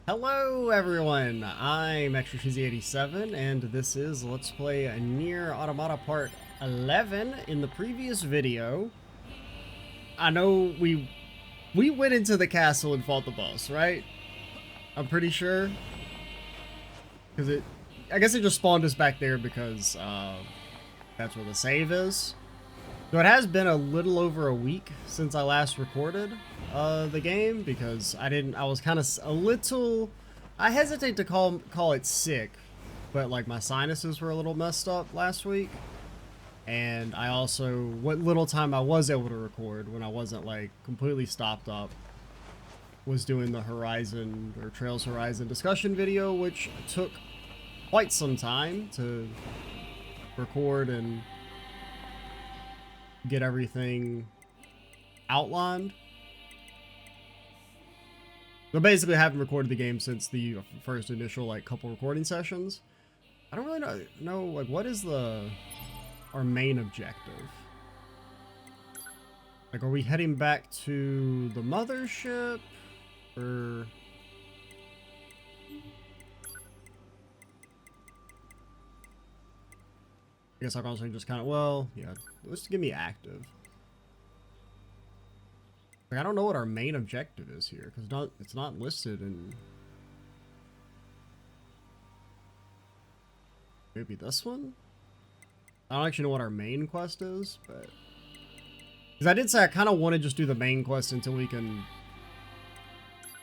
Hello everyone, I'm ExtraCheesy87 and this is Let's Play a NieR Automata Part 11. In the previous video, I know we went into the castle and fought the boss, right? I'm pretty sure. Because I guess it just spawned us back there because that's where the save is. So it has been a little over a week since I last recorded the game because I was kind of a little, I hesitate to call it sick, but like my sinuses were a little messed up last week. And I also, what little time I was able to record when I wasn't like completely stopped up, was doing the Horizon or Trails Horizon discussion video, which took quite some time to record and get everything outlined. So basically I haven't recorded the game since the first initial like couple recording sessions. I don't really know like what is our main objective? Like, are we heading back to the mothership or I guess I'll also just kind of, well, yeah, let's give me active. Like, I don't know what our main objective is here, because it's not listed in... Maybe this one? I don't actually know what our main quest is, but... Because I did say I kind of want to just do the main quest until we can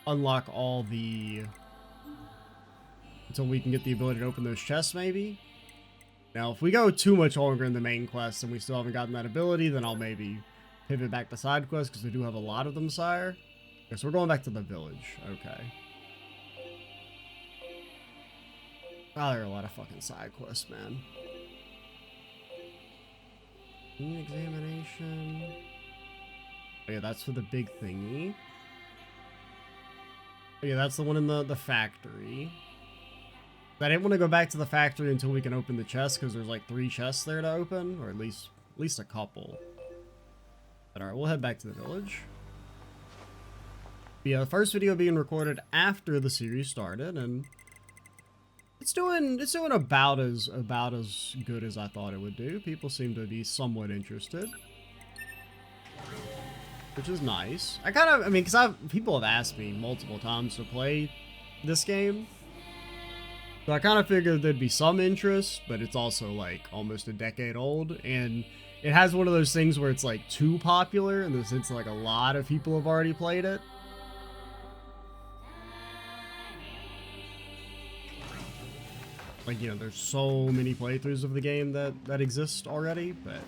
unlock all the... Until we can get the ability to open those chests, maybe? Now, if we go too much longer in the main quest and we still haven't gotten that ability, then I'll maybe pivot back to side quests, because we do have a lot of them, sire. Okay, so we're going back to the village. Okay. Oh, there are a lot of fucking side quests, man. Examination. Oh, yeah, that's for the big thingy. Oh, yeah, that's the one in the factory. I didn't want to go back to the factory until we can open the chest, because there's like 3 chests there to open, or at least a couple. But alright, we'll head back to the village. But yeah, the first video being recorded after the series started, and it's doing about as good as I thought it would do. People seem to be somewhat interested, which is nice. I mean, because people have asked me multiple times to play this game. So I kind of figured there'd be some interest, but it's also like almost a decade old, and it has one of those things where it's like too popular in the sense like a lot of people have already played it. Like, you know, there's so many playthroughs of the game that exist already, but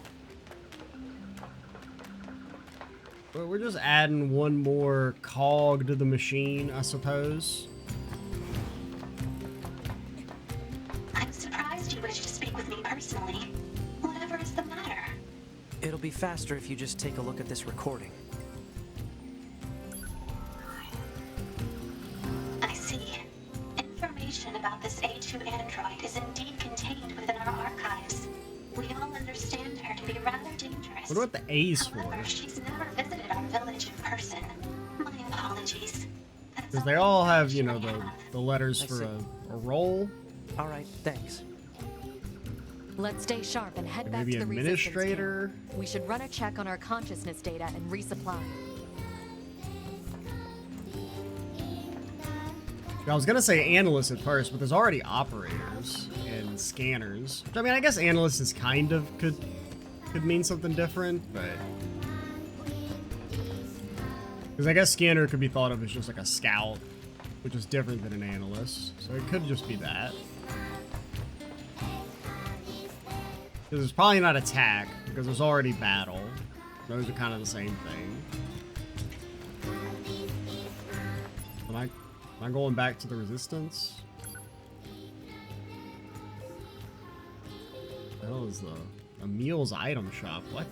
we're just adding one more cog to the machine, I suppose. Personally, whatever is the matter? It'll be faster if you just take a look at this recording. I see. Information about this A2 android is indeed contained within our archives. We all understand her to be rather dangerous. What about the A's for? However, she's never visited our village in person. My apologies. Because they all have, you know, the letters for a role. All right, thanks. Let's stay sharp and head back Maybe to the administrator. resistance camp. We should run a check on our consciousness data and resupply. I was gonna say analysts at first, but there's already operators and scanners. Which, I mean, I guess analysts is kind of could mean something different, but because I guess scanner could be thought of as just like a scout, which is different than an analyst. So it could just be that. Because it's probably not attack, because there's already battle. Those are kind of the same thing. Am I going back to the resistance? What the hell is the Emil's item shop? What?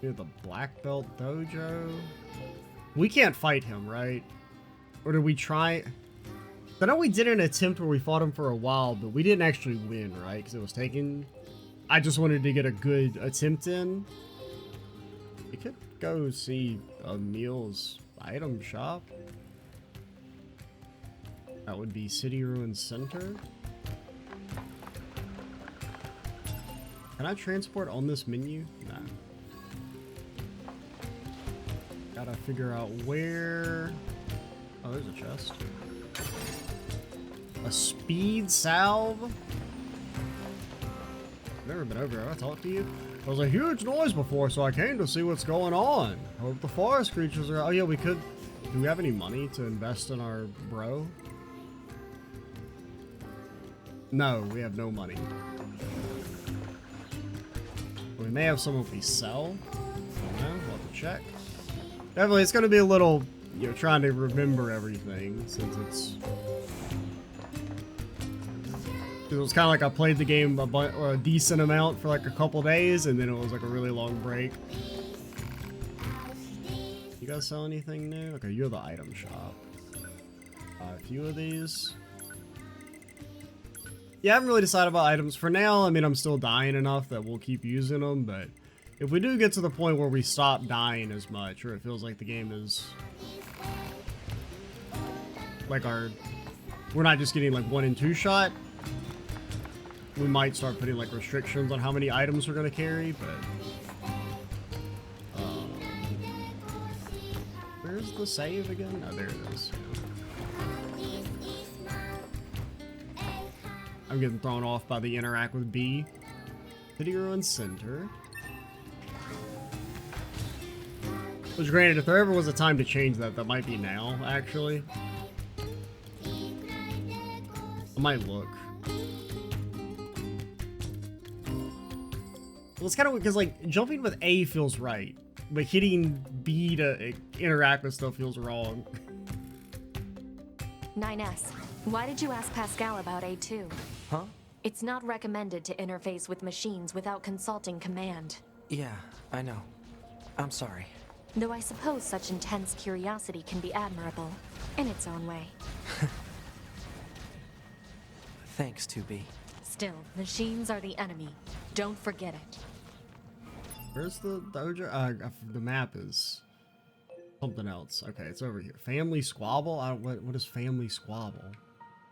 Near the Black Belt Dojo? We can't fight him, right? Or did we try? I know we did an attempt where we fought him for a while, but we didn't actually win, right? Because it was taken. I just wanted to get a good attempt in. We could go see Emil's Item shop. That would be City Ruin Center. Can I transport on this menu? No. Gotta figure out where... Oh, there's a chest. A speed salve? Never been over here. I talked to you. There was a huge noise before, so I came to see what's going on. Hope the forest creatures are... Oh yeah, we could... Do we have any money to invest in our bro? No, we have no money. We may have some if we sell. I don't know. We'll have to check. Definitely, it's going to be a little, you know, trying to remember everything since it's... It was kind of like I played the game a decent amount for like a couple days, and then it was like a really long break. You guys sell anything new? Okay, you're the item shop. A few of these. Yeah, I haven't really decided about items. For now, I mean, I'm still dying enough that we'll keep using them, but if we do get to the point where we stop dying as much, or it feels like the game is... like we're not just getting like 1 and 2 shot, we might start putting like restrictions on how many items we're going to carry, but... where's the save again? Oh, there it is. I'm getting thrown off by the interact with B. City Ruin Center. Which, granted, if there ever was a time to change that, that might be now, actually. I might look. Well, it's kind of, because, like, jumping with A feels right, but hitting B to interact with stuff feels wrong. 9S, why did you ask Pascal about A2? Huh? It's not recommended to interface with machines without consulting command. Yeah, I know. I'm sorry. Though I suppose such intense curiosity can be admirable, in its own way. Thanks, 2B. Still, machines are the enemy. Don't forget it. Where's the dojo? The map is something else. Okay, it's over here. Family squabble? What is family squabble?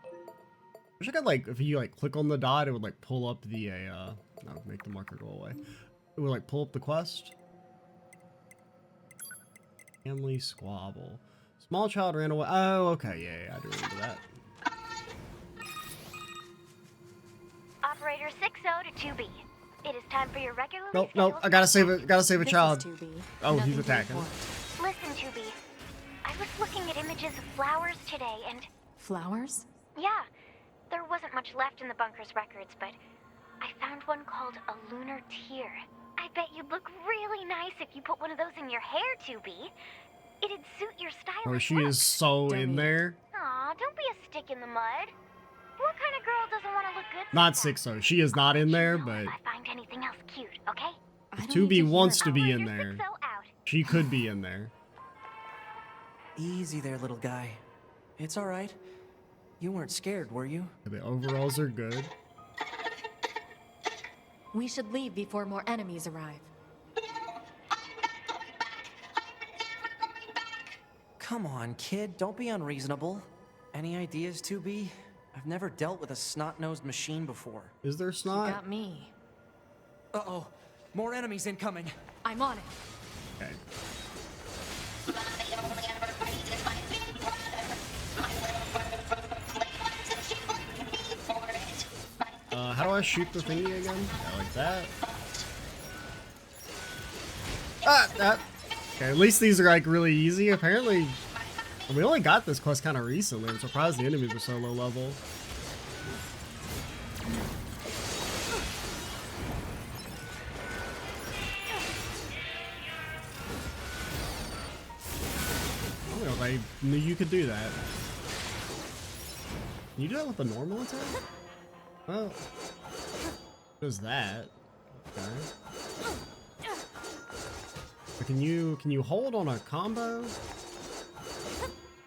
I wish I could, like, if you, like, click on the dot, it would, like, pull up the, no, make the marker go away. It would, like, pull up the quest. Family squabble. Small child ran away. Oh, okay, yeah, I do remember that. Operator 60 to 2B. It is time for your regular. Nope, I gotta save it. Gotta save a This child. is 2B. Oh, Nothing he's to attacking. report. Listen, 2B. I was looking at images of flowers today, and Flowers? yeah, there wasn't much left in the bunker's records, but I found one called a lunar tear. I bet you'd look really nice if you put one of those in your hair, 2B. It'd suit your stylish Oh, she look. is so in there. Aw, don't be a stick in the mud. What kind of girl doesn't want to look good? Not sometimes? 6-0. She is not in there, Let me know but if I find anything else cute, okay? I if don't need 2B hear wants about to be Operator in there, 60 out. she could be in there. Easy there, little guy. It's alright. You weren't scared, were you? The overalls are good. We should leave before more enemies arrive. Come on, kid. Don't be unreasonable. Any ideas, 2B? I've never dealt with a snot-nosed machine before. Is there You snot? got me. Uh-oh. More enemies incoming. I'm on it. Okay. How do I shoot the thingy again? Yeah, like that. That. Okay, at least these are like really easy. Apparently, we only got this quest kind of recently. I'm surprised the enemies are so low level. I don't know if I knew you could do that. Can you do that with the normal attack? Well, does that? Okay. But can you hold on a combo?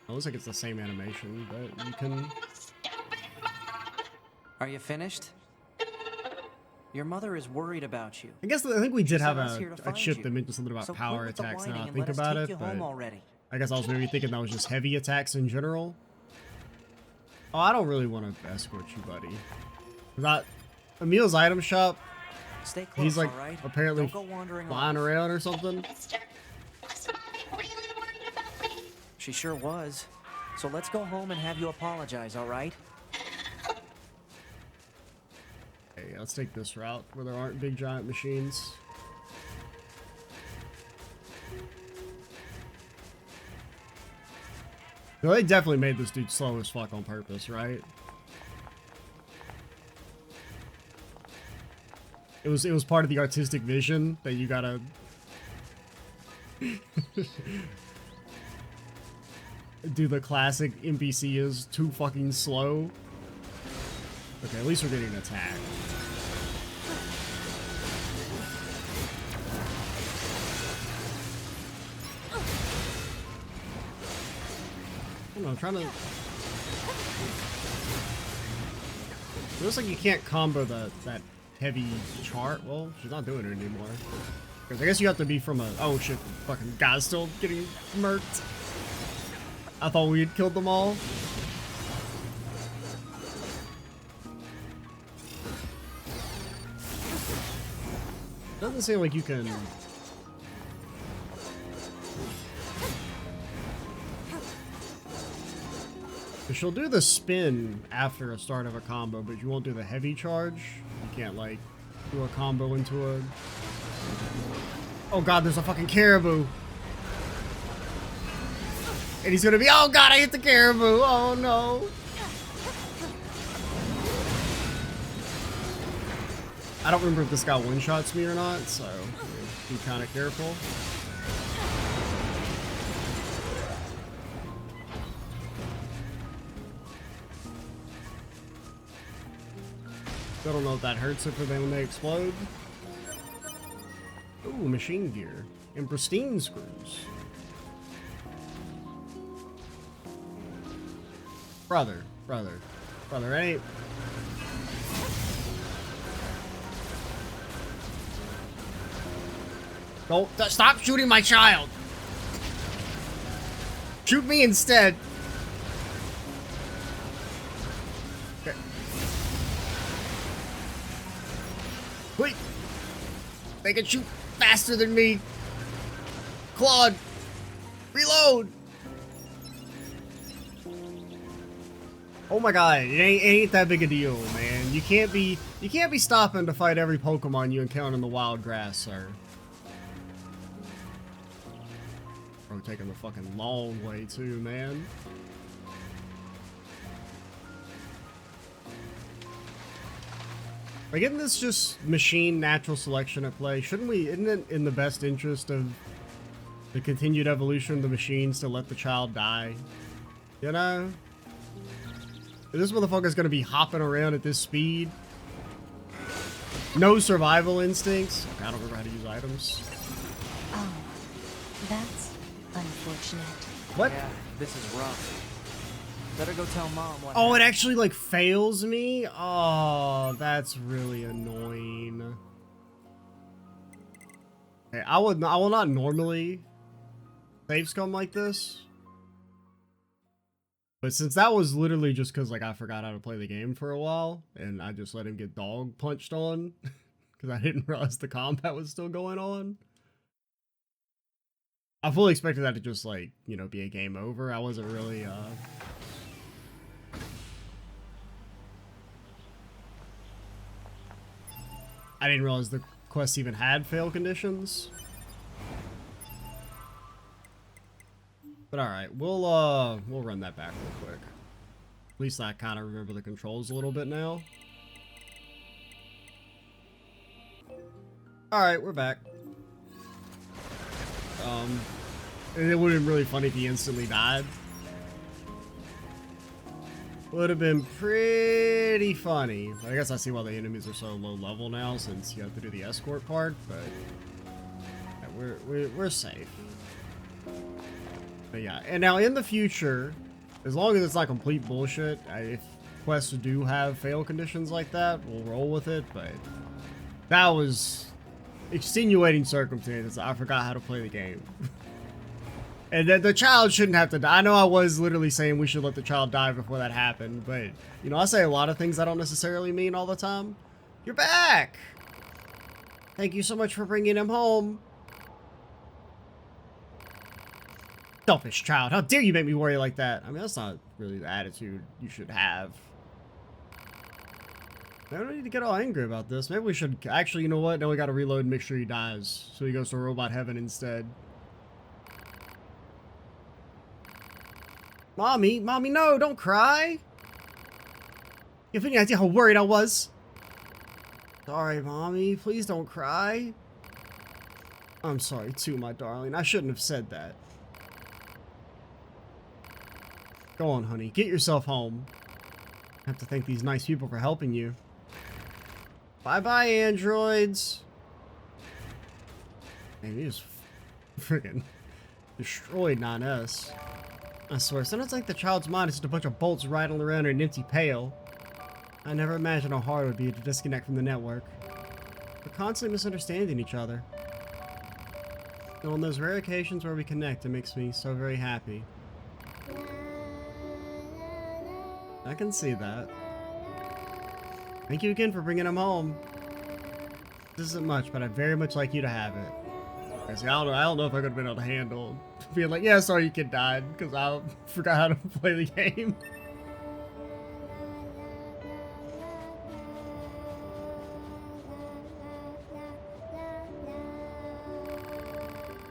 Oh, looks like it's the same animation, but you can. Are you finished? Your mother is worried about you. I guess I think we did have Sent us here to a find chip you. that mentioned something about So power quit with the attacks. Now whining I and think let us about take it, you but home already. I guess I was maybe thinking that was just heavy attacks in general. Oh, I don't really want to escort you, buddy. Not Emil's item shop. Stay close, He's like all right? apparently Don't go wandering flying off. around or something. Mister, was Mommy really worried about me? She sure was. So let's go home and have you apologize, all right? Okay, let's take this route where there aren't big giant machines. No, they definitely made this dude slow as fuck on purpose, right? It was part of the artistic vision that you gotta do the classic NPC is too fucking slow. Okay, at least we're getting an attack. I don't know, I'm trying to... It looks like you can't combo that heavy chart. Well, she's not doing it anymore. Because I guess you have to be from a... Oh shit, the fucking guy's still getting murked. I thought we had killed them all. Doesn't seem like you can... She'll do the spin after a start of a combo, but you won't do the heavy charge. You can't, like, do a combo into a... Oh god, there's a fucking caribou. And he's gonna be... Oh god, I hit the caribou! Oh no! I don't remember if this guy one-shots me or not, so be kind of careful. I don't know if that hurts it for them when they explode. Ooh, machine gear. And pristine screws. Brother, ain't... Don't stop shooting my child! Shoot me instead! Okay. Wait! They can shoot faster than me! Claude! Reload! Oh my god, it ain't that big a deal, man. You can't be stopping to fight every Pokemon you encounter in the wild grass, sir. Bro, taking the fucking long way too, man. Like, isn't this just machine natural selection at play? Shouldn't we, isn't it in the best interest of the continued evolution of the machines to let the child die? You know? If this motherfucker's gonna be hopping around at this speed. No survival instincts. Okay, I don't remember how to use items. Oh, that's unfortunate. What? Yeah, this is rough. Better go tell Mom what Oh, it happened. actually like fails me? Oh, that's really annoying. Okay, I will not normally save scum like this. But since that was literally just because like I forgot how to play the game for a while and I just let him get dog punched on because I didn't realize the combat was still going on. I fully expected that to just like, you know, be a game over. I wasn't really I didn't realize the quest even had fail conditions. But alright, we'll run that back real quick. At least I kind of remember the controls a little bit now. Alright, we're back. And it would have been really funny if he instantly died. Would have been pretty funny. I guess I see why the enemies are so low level now, since you have to do the escort part, but yeah, we're safe. But yeah, and now in the future, as long as it's not complete bullshit, if quests do have fail conditions like that, we'll roll with it, but that was extenuating circumstances. I forgot how to play the game. And the child shouldn't have to die. I know I was literally saying we should let the child die before that happened, but, you know, I say a lot of things I don't necessarily mean all the time. You're back! Thank you so much for bringing him home. Selfish child, how dare you make me worry like that? I mean, that's not really the attitude you should have. I don't need to get all angry about this. Maybe we should... Actually, you know what? Now we gotta reload and make sure he dies. So he goes to robot heaven instead. Mommy, no, don't cry. You have any idea how worried I was? Sorry, Mommy, please don't cry. I'm sorry too, my darling. I shouldn't have said that. Go on, honey, get yourself home. I have to thank these nice people for helping you. Bye-bye, androids. Man, he just freaking destroyed 9S. I swear, sometimes like the child's mind is just a bunch of bolts rattling around in an empty pail. I never imagined how hard it would be to disconnect from the network. We're constantly misunderstanding each other. And on those rare occasions where we connect, it makes me so very happy. I can see that. Thank you again for bringing him home. This isn't much, but I'd very much like you to have it. See, I don't know if I could have been able to handle being like, yeah, sorry your kid died, because I forgot how to play the game.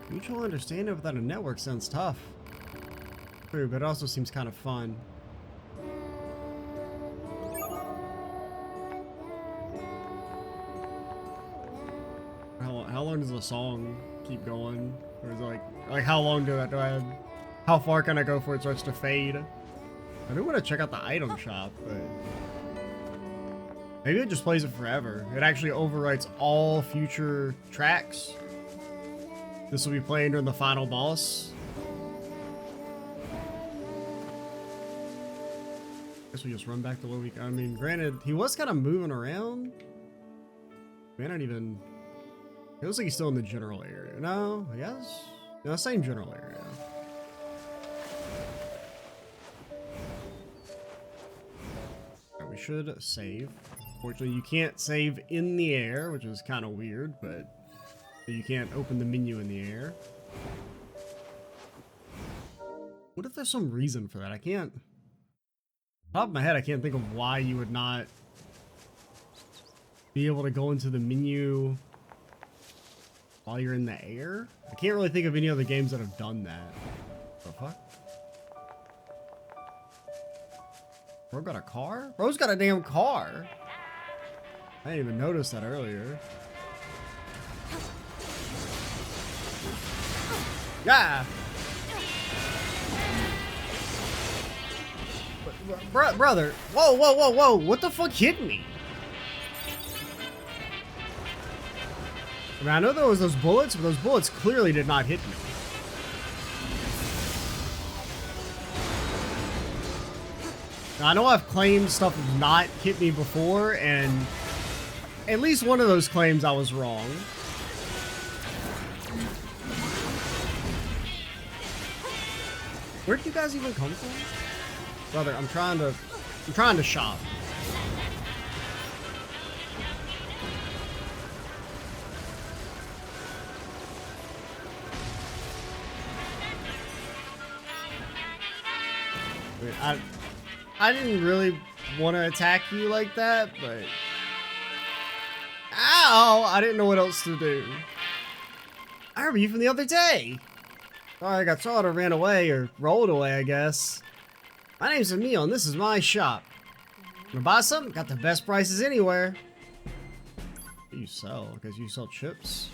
Mutual understanding without a network sounds tough. True, but it also seems kind of fun. How long does the song keep going? Or is it like how long do I how far can I go before it starts to fade? I do want to check out the item shop, but maybe it just plays it forever. It actually overwrites all future tracks. This will be playing during the final boss. Guess we just run back to where we... I mean, granted, he was kind of moving around. Man, not even... It looks like he's still in the general area. No, I guess? No, same general area. Right, we should save. Fortunately, you can't save in the air, which is kind of weird, but you can't open the menu in the air. What if there's some reason for that? I can't... Top of my head, I can't think of why you would not be able to go into the menu while you're in the air. I can't really think of any other games that have done that. What the fuck? Bro got a car? Bro's got a damn car. I didn't even notice that earlier. Yeah. Brother. Whoa. What the fuck hit me? I mean, I know there was those bullets, but those bullets clearly did not hit me. Now, I know I've claimed stuff has not hit me before, and at least one of those claims I was wrong. Where did you guys even come from? Brother, I'm trying to shop. I didn't really want to attack you like that, but... Ow! I didn't know what else to do. I remember you from the other day. Sorry, I got shot or ran away, or rolled away, I guess. My name's Emil, and this is my shop. Wanna buy something? Got the best prices anywhere. What do you sell? Because you sell chips?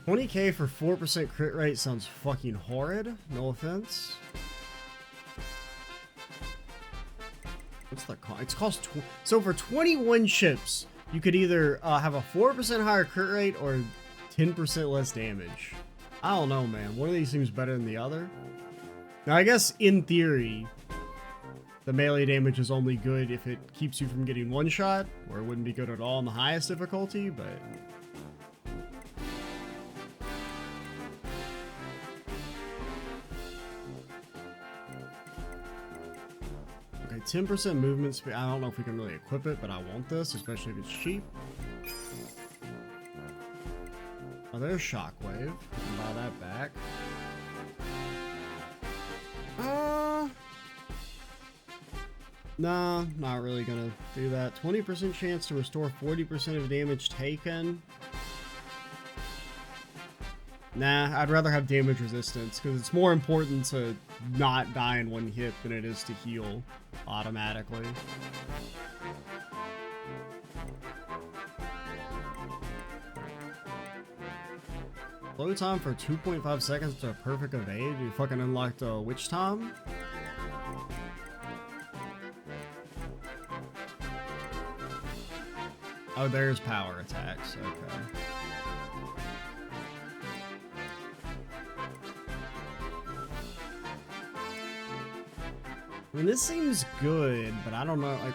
20k for 4% crit rate sounds fucking horrid. No offense. What's the cost? It costs so for 21 chips, you could either have a 4% higher crit rate or 10% less damage. I don't know, man. One of these seems better than the other. Now, I guess in theory, the melee damage is only good if it keeps you from getting one shot, or it wouldn't be good at all on the highest difficulty, but... Alright, 10% movement speed. I don't know if we can really equip it, but I want this, especially if it's cheap. Oh, there's Shockwave. Buy that back. Nah, not really gonna do that. 20% chance to restore 40% of damage taken. Nah, I'd rather have damage resistance because it's more important to not die in one hit than it is to heal automatically. Slow time for 2.5 seconds to a perfect evade. You fucking unlocked a Witch Tom? Oh, there's power attacks. Okay. I mean, this seems good, but I don't know, like...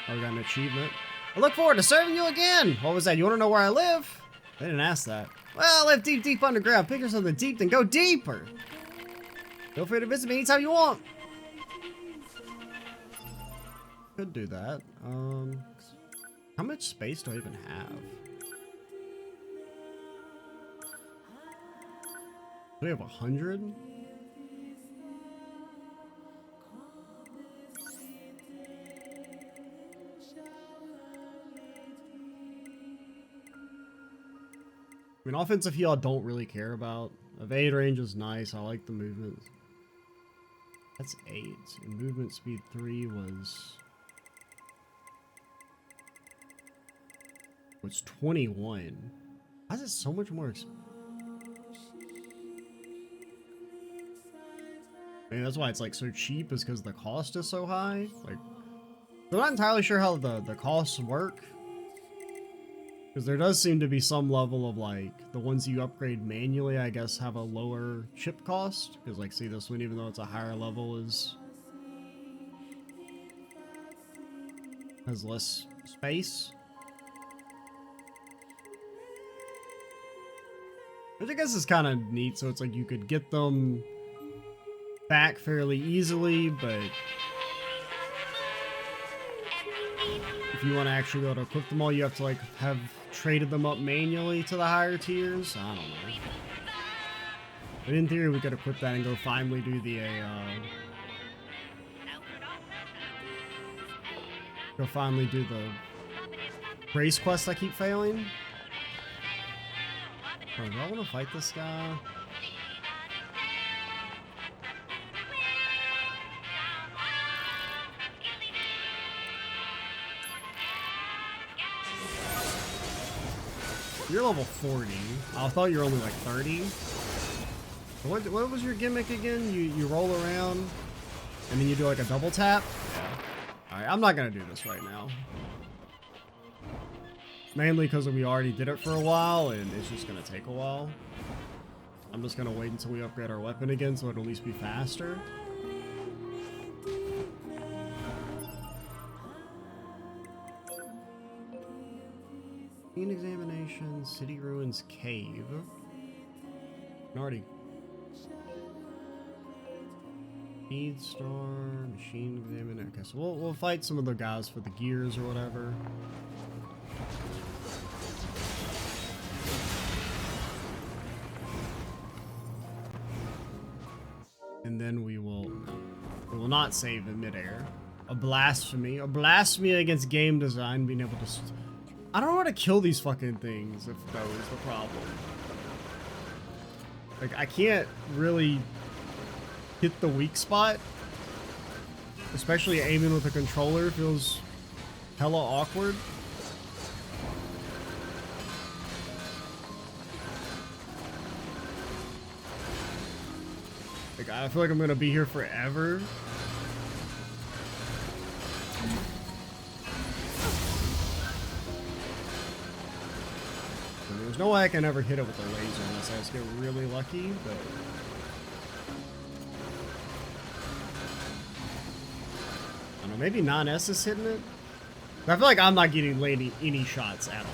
Oh, we got an achievement. I look forward to serving you again! What was that? You want to know where I live? They didn't ask that. Well, I live deep, deep underground. Picture something deep, then go deeper! Feel free to visit me anytime you want. Could do that. How much space do I even have? Do we have 100? I mean, offensive heal I don't really care about. Evade range is nice. I like the movement. That's 8. And movement speed 3 was 21. Why is it so much more expensive? I mean, that's why it's like so cheap, is because the cost is so high. Like, I'm not entirely sure how the costs work. Because there does seem to be some level of, like, the ones you upgrade manually, I guess, have a lower chip cost. Because, like, see, this one, even though it's a higher level, has less space. Which I guess is kind of neat, so it's like you could get them back fairly easily, but if you want to actually be able to equip them all, you have to, like, have traded them up manually to the higher tiers. I don't know. But in theory, we could equip that and go finally do the race quest I keep failing. Oh, do I want to fight this guy? You're level 40. I thought you were only like 30. What was your gimmick again? You roll around and then you do like a double tap? Yeah. Alright, I'm not gonna do this right now. Mainly because we already did it for a while and it's just gonna take a while. I'm just gonna wait until we upgrade our weapon again so it'll at least be faster. Examination, City Ruins Cave. Already. Speed Star, Machine Examiner. Okay, so we'll fight some of the guys for the gears or whatever. And then we will not save in midair. A blasphemy against game design, being able to. I don't know how to kill these fucking things, if that was the problem. Like, I can't really hit the weak spot. Especially aiming with a controller feels hella awkward. Like, I feel like I'm gonna be here forever. There's no way I can ever hit it with a laser unless I just get really lucky, but... I don't know, maybe non-S is hitting it? I feel like I'm not getting any shots at all.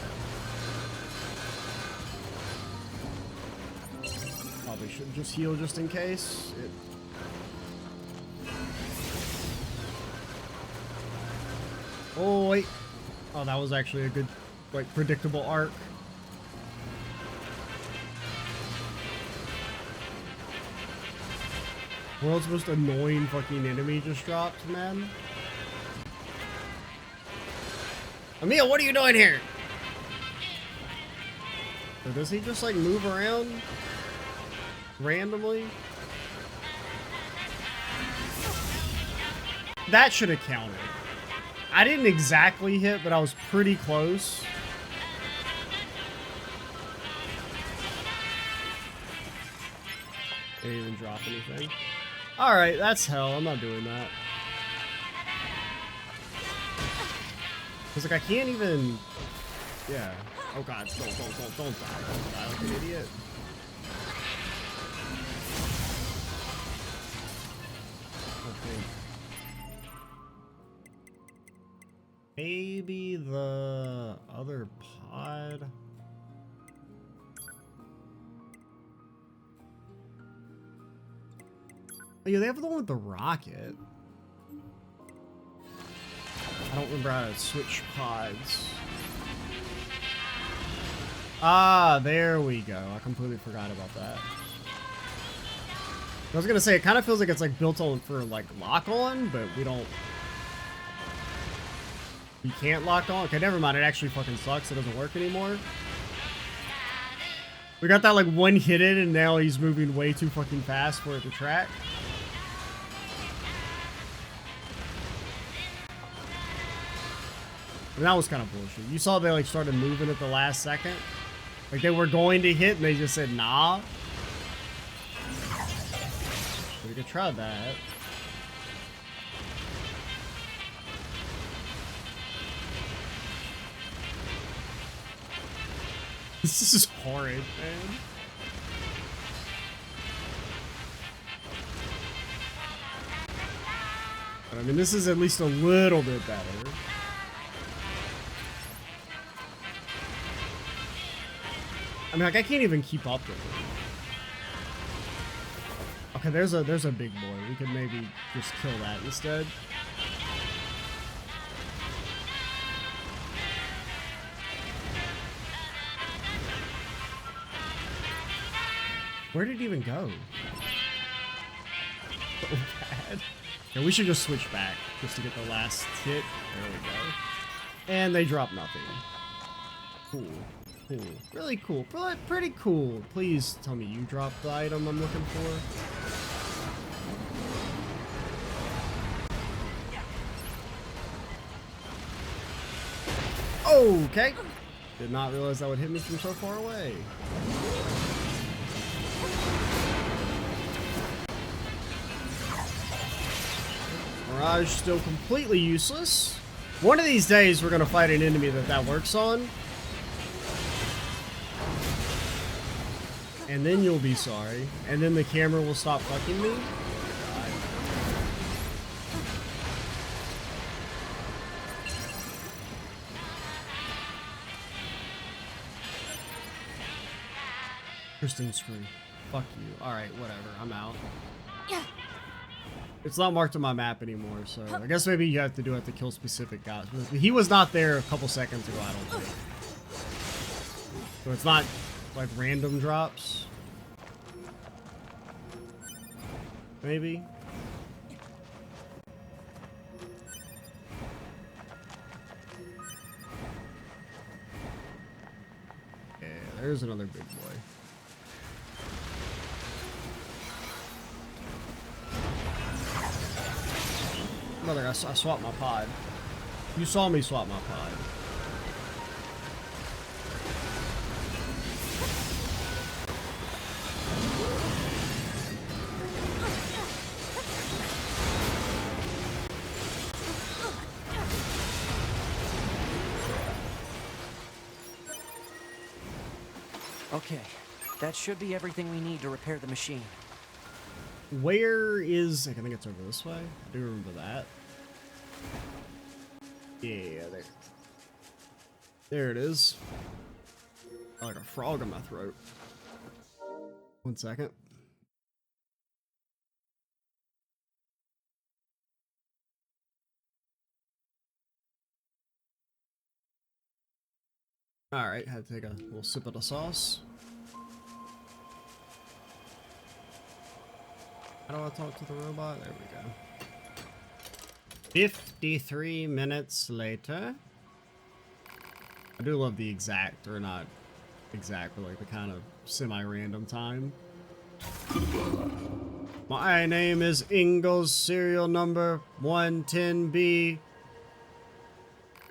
Probably should just heal just in case. Oh, wait. Oh, that was actually a good, like, predictable arc. World's most annoying fucking enemy just dropped, man. Emil, what are you doing here? Or does he just, like, move around randomly? That should have counted. I didn't exactly hit, but I was pretty close. Didn't even drop anything. Alright, that's hell. I'm not doing that. Because, like, I can't even... Yeah. Oh, God. Don't die. Don't die like an idiot. Okay. Maybe the other pod... Oh, yeah, they have the one with the rocket. I don't remember how to switch pods. Ah, there we go. I completely forgot about that. I was gonna say, it kind of feels like it's like built on for like lock on, but we don't... We can't lock on? Okay, never mind. It actually fucking sucks. It doesn't work anymore. We got that like one hit in, and now he's moving way too fucking fast for it to track. And that was kind of bullshit. You saw they like started moving at the last second. Like they were going to hit and they just said nah. We could try that. This is horrid, man. But I mean, this is at least a little bit better. I mean, like, I can't even keep up with it. Okay, there's a big boy. We could maybe just kill that instead. Where did it even go? So bad. Yeah, we should just switch back just to get the last hit. There we go. And they drop nothing. Cool. Cool. Really cool. Pretty cool. Please tell me you dropped the item I'm looking for. Okay. Did not realize that would hit me from so far away. Mirage still completely useless. One of these days we're gonna fight an enemy that works on. And then you'll be sorry. And then the camera will stop fucking me. Kristen, screw. Fuck you. Alright, whatever. I'm out. It's not marked on my map anymore, so I guess maybe you have to do it to kill specific guys. He was not there a couple seconds ago, I don't think. So it's not like random drops. Maybe. Yeah, there's another big boy. Mother, I swapped my pod. You saw me swap my pod. Okay, that should be everything we need to repair the machine. Where is... I think it's over this way. I do remember that. Yeah, there. There it is. Like a frog in my throat. 1 second. Alright, had to take a little sip of the sauce. How do I talk to the robot? There we go. 53 minutes later. I do love the exact, or not exact, but like the kind of semi-random time. My name is Ingalls, serial number 110B.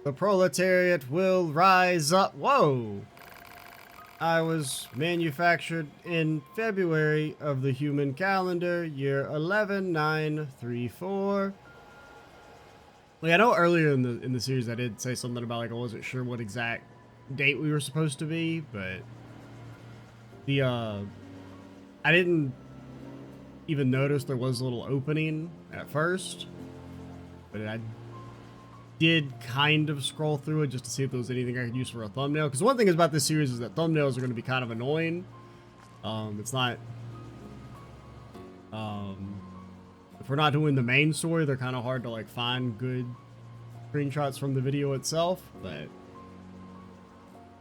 The proletariat will rise up. Whoa! I was manufactured in February of the human calendar, year 11934. Like, I know earlier in the series I did say something about like I wasn't sure what exact date we were supposed to be, but the I didn't even notice there was a little opening at first, but I did kind of scroll through it just to see if there was anything I could use for a thumbnail. Because one thing is about this series is that thumbnails are going to be kind of annoying. It's not. If we're not doing the main story, they're kind of hard to like find good screenshots from the video itself. But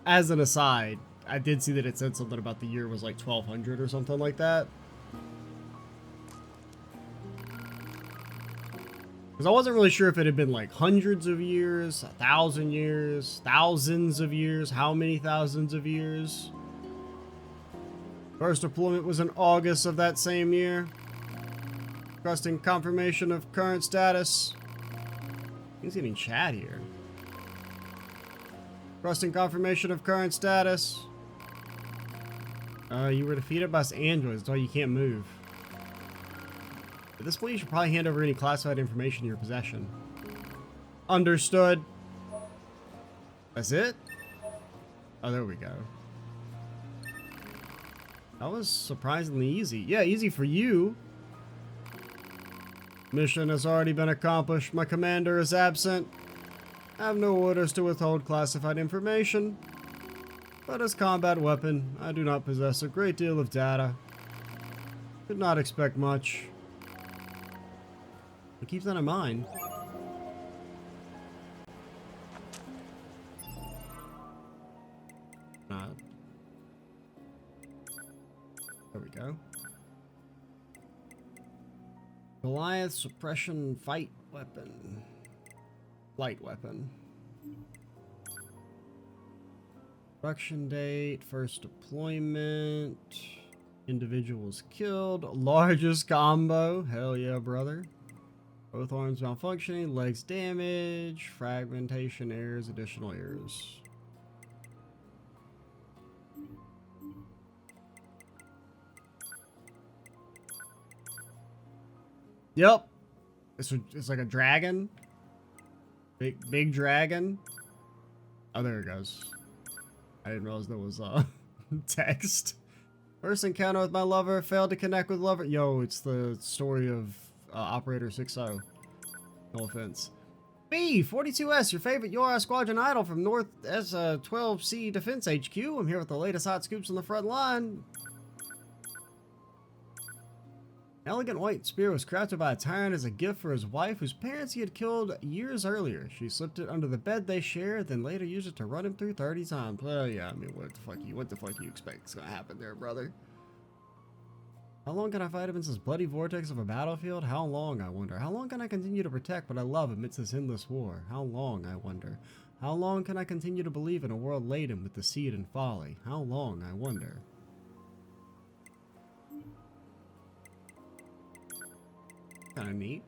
as an aside, I did see that it said something about the year was like 1200 or something like that. Because I wasn't really sure if it had been like hundreds of years, 1,000 years, thousands of years, how many thousands of years. First deployment was in August of that same year. Requesting confirmation of current status. He's getting chat here. Requesting confirmation of current status. You were defeated by androids. That's why you can't move. At this point, you should probably hand over any classified information in your possession. Understood. That's it? Oh, there we go. That was surprisingly easy. Yeah, easy for you. Mission has already been accomplished. My commander is absent. I have no orders to withhold classified information. But as combat weapon, I do not possess a great deal of data. Did not expect much. But keep that in mind. There we go. Goliath suppression fight weapon. Light weapon. Production date, first deployment. Individuals killed. Largest combo. Hell yeah, brother. Both arms malfunctioning, legs damaged, fragmentation errors, additional errors. Yep. It's like a dragon. Big dragon. Oh, there it goes. I didn't realize there was text. First encounter with my lover, failed to connect with lover. Yo, it's the story of Operator 6-0. No offense. B, 42S, your favorite UR Squadron Idol from North S12C Defense HQ. I'm here with the latest hot scoops on the front line. Elegant white spear was crafted by a tyrant as a gift for his wife, whose parents he had killed years earlier. She slipped it under the bed they shared, then later used it to run him through 30 times. Well, yeah, I mean, what the fuck you expect is gonna happen there, brother? How long can I fight amidst this bloody vortex of a battlefield? How long, I wonder? How long can I continue to protect what I love amidst this endless war? How long, I wonder? How long can I continue to believe in a world laden with deceit and folly? How long, I wonder? Kind of neat.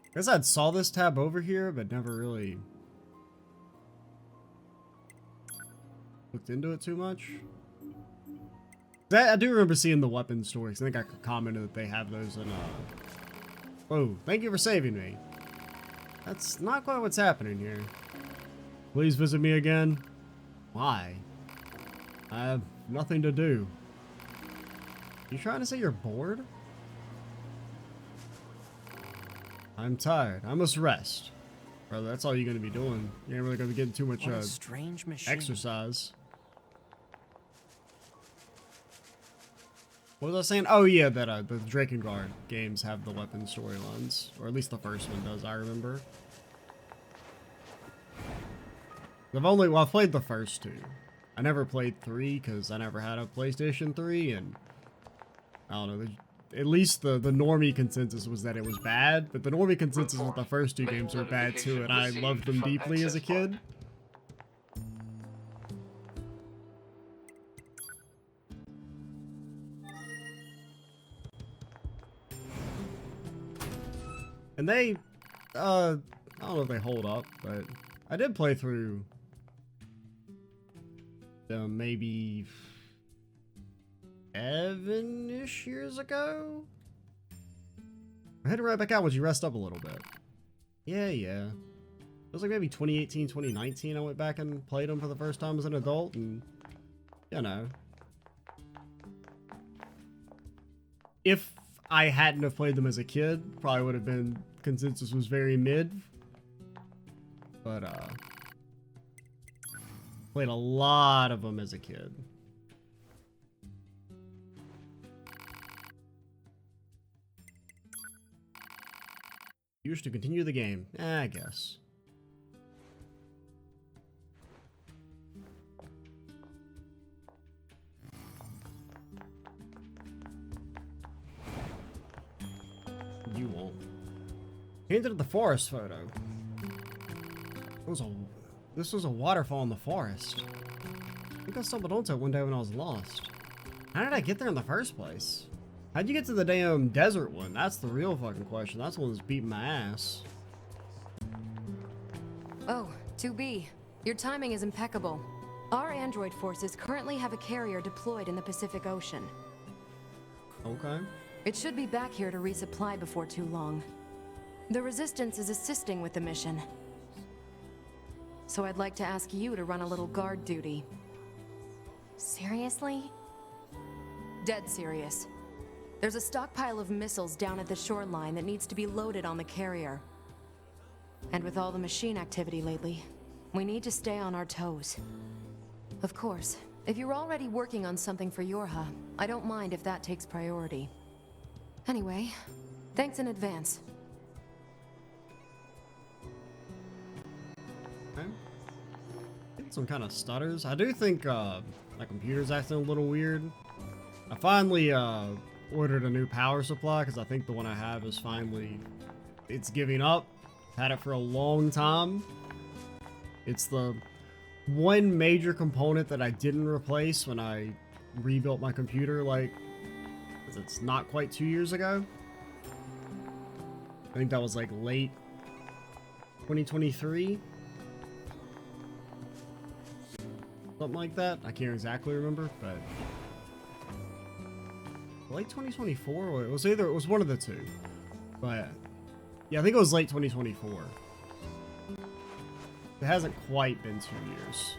I guess I saw this tab over here, but never really looked into it too much. I do remember seeing the weapon stores. I think I commented that they have those in, Whoa, thank you for saving me. That's not quite what's happening here. Please visit me again. Why? I have nothing to do. You trying to say you're bored? I'm tired. I must rest. Brother, that's all you're going to be doing. You ain't really going to be getting too much strange machine. Exercise. What was I saying? Oh yeah, that the Drakengard games have the weapon storylines. Or at least the first one does, I remember. I've played the first two. I never played 3 because I never had a PlayStation 3, and I don't know, at least the normie consensus was that it was bad, but the normie consensus with the first 2 games were bad too, and I loved them deeply as a kid. And they, I don't know if they hold up, but I did play through them maybe 7-ish years ago. I'm heading right back out. Would you rest up a little bit? Yeah. It was like maybe 2018, 2019 I went back and played them for the first time as an adult, and, you know. If I hadn't have played them as a kid, probably would have been, consensus was very mid. But, played a lot of them as a kid. You wish to continue the game? I guess. You won't. Painted the forest photo. This was a waterfall in the forest. I think I stumbled onto it one day when I was lost. How did I get there in the first place? How'd you get to the damn desert one? That's the real fucking question. That's the one that's beating my ass. Oh, 2B. Your timing is impeccable. Our android forces currently have a carrier deployed in the Pacific Ocean. Okay. It should be back here to resupply before too long. The Resistance is assisting with the mission. So I'd like to ask you to run a little guard duty. Seriously? Dead serious. There's a stockpile of missiles down at the shoreline that needs to be loaded on the carrier. And with all the machine activity lately, we need to stay on our toes. Of course, if you're already working on something for Yorha, I don't mind if that takes priority. Anyway, thanks in advance. Okay. Getting some kind of stutters. I do think my computer's acting a little weird. I finally ordered a new power supply because I think the one I have is finally, it's giving up. Had it for a long time. It's the one major component that I didn't replace when I rebuilt my computer, like, it's not quite 2 years ago. I think that was like late 2023. Something like that. I can't exactly remember, but late 2024, or it was one of the two. But yeah, I think it was late 2024. It hasn't quite been 2 years.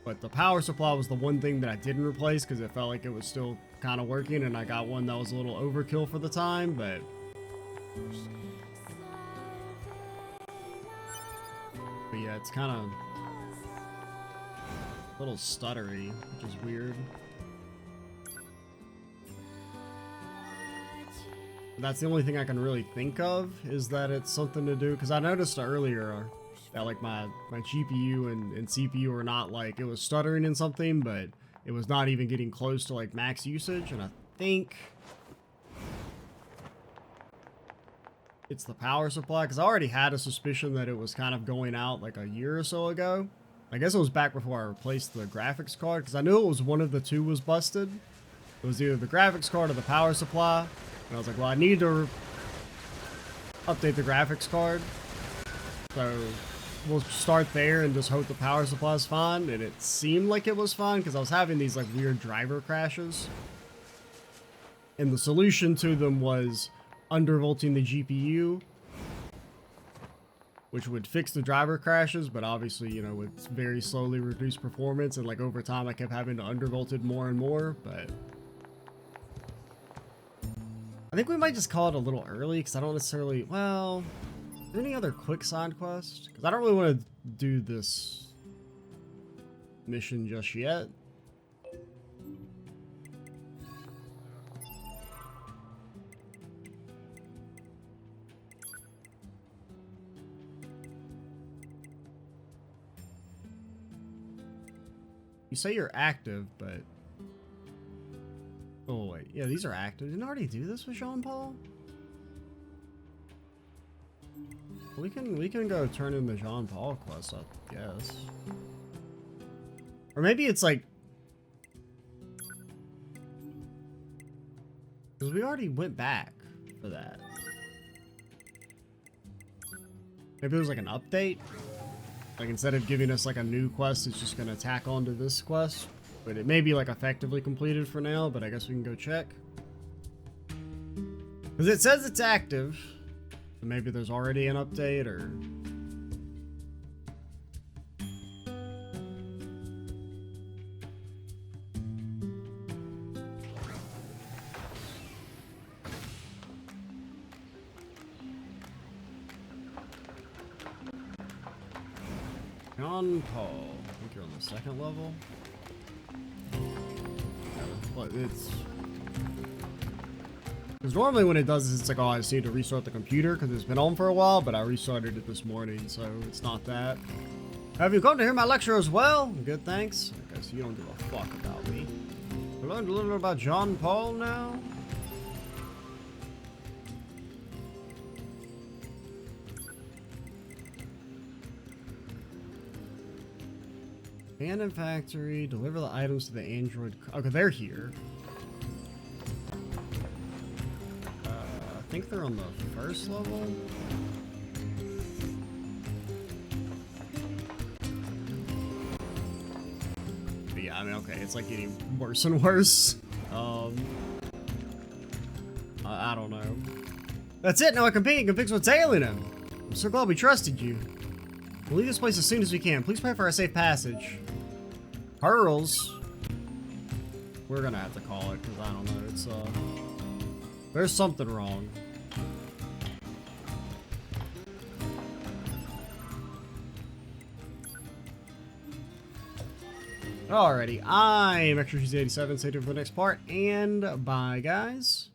But the power supply was the one thing that I didn't replace because it felt like it was still kind of working, and I got one that was a little overkill for the time, but yeah, it's kind of a little stuttery, which is weird. That's the only thing I can really think of, is that it's something to do, because I noticed earlier that like my GPU and CPU are not, like, it was stuttering in something, but it was not even getting close to like max usage, and I think it's the power supply, because I already had a suspicion that it was kind of going out like a year or so ago. I guess it was back before I replaced the graphics card, because I knew it was one of the two was busted. It was either the graphics card or the power supply. And I was like, well, I need to update the graphics card. So we'll start there and just hope the power supply is fine. And it seemed like it was fine because I was having these like weird driver crashes. And the solution to them was undervolting the GPU, which would fix the driver crashes, but obviously, you know, would very slowly reduce performance. And like over time, I kept having to undervolt it more and more, but I think we might just call it a little early because I don't necessarily, well, are there any other quick side quests? Because I don't really want to do this mission just yet. You say you're active, but... Oh, wait. Yeah, these are active. Didn't I already do this with Jean-Paul? We can go turn in the Jean-Paul quest, I guess. Or maybe it's like... Because we already went back for that. Maybe it was like an update? Like instead of giving us like a new quest, it's just gonna tack onto this quest. But it may be like effectively completed for now, but I guess we can go check. Because it says it's active. So maybe there's already an update or... Jean-Paul. I think you're on the second level. But it's... Because normally when it does this, it's like, oh, I just need to restart the computer because it's been on for a while, but I restarted it this morning, so it's not that. Have you come to hear my lecture as well? Good, thanks. I guess you don't give a fuck about me. We learned a little bit about Jean-Paul now. Abandoned factory, deliver the items to the android. Okay, they're here. I think they're on the first level. But yeah, I mean, okay, it's like getting worse and worse. I don't know. That's it, now I can fix what's ailing him. I'm so glad we trusted you. We'll leave this place as soon as we can. Please pray for our safe passage. Pearls. We're gonna have to call it, because I don't know, it's, there's something wrong. Alrighty, I'm Extra 87, stay tuned for the next part, and bye, guys.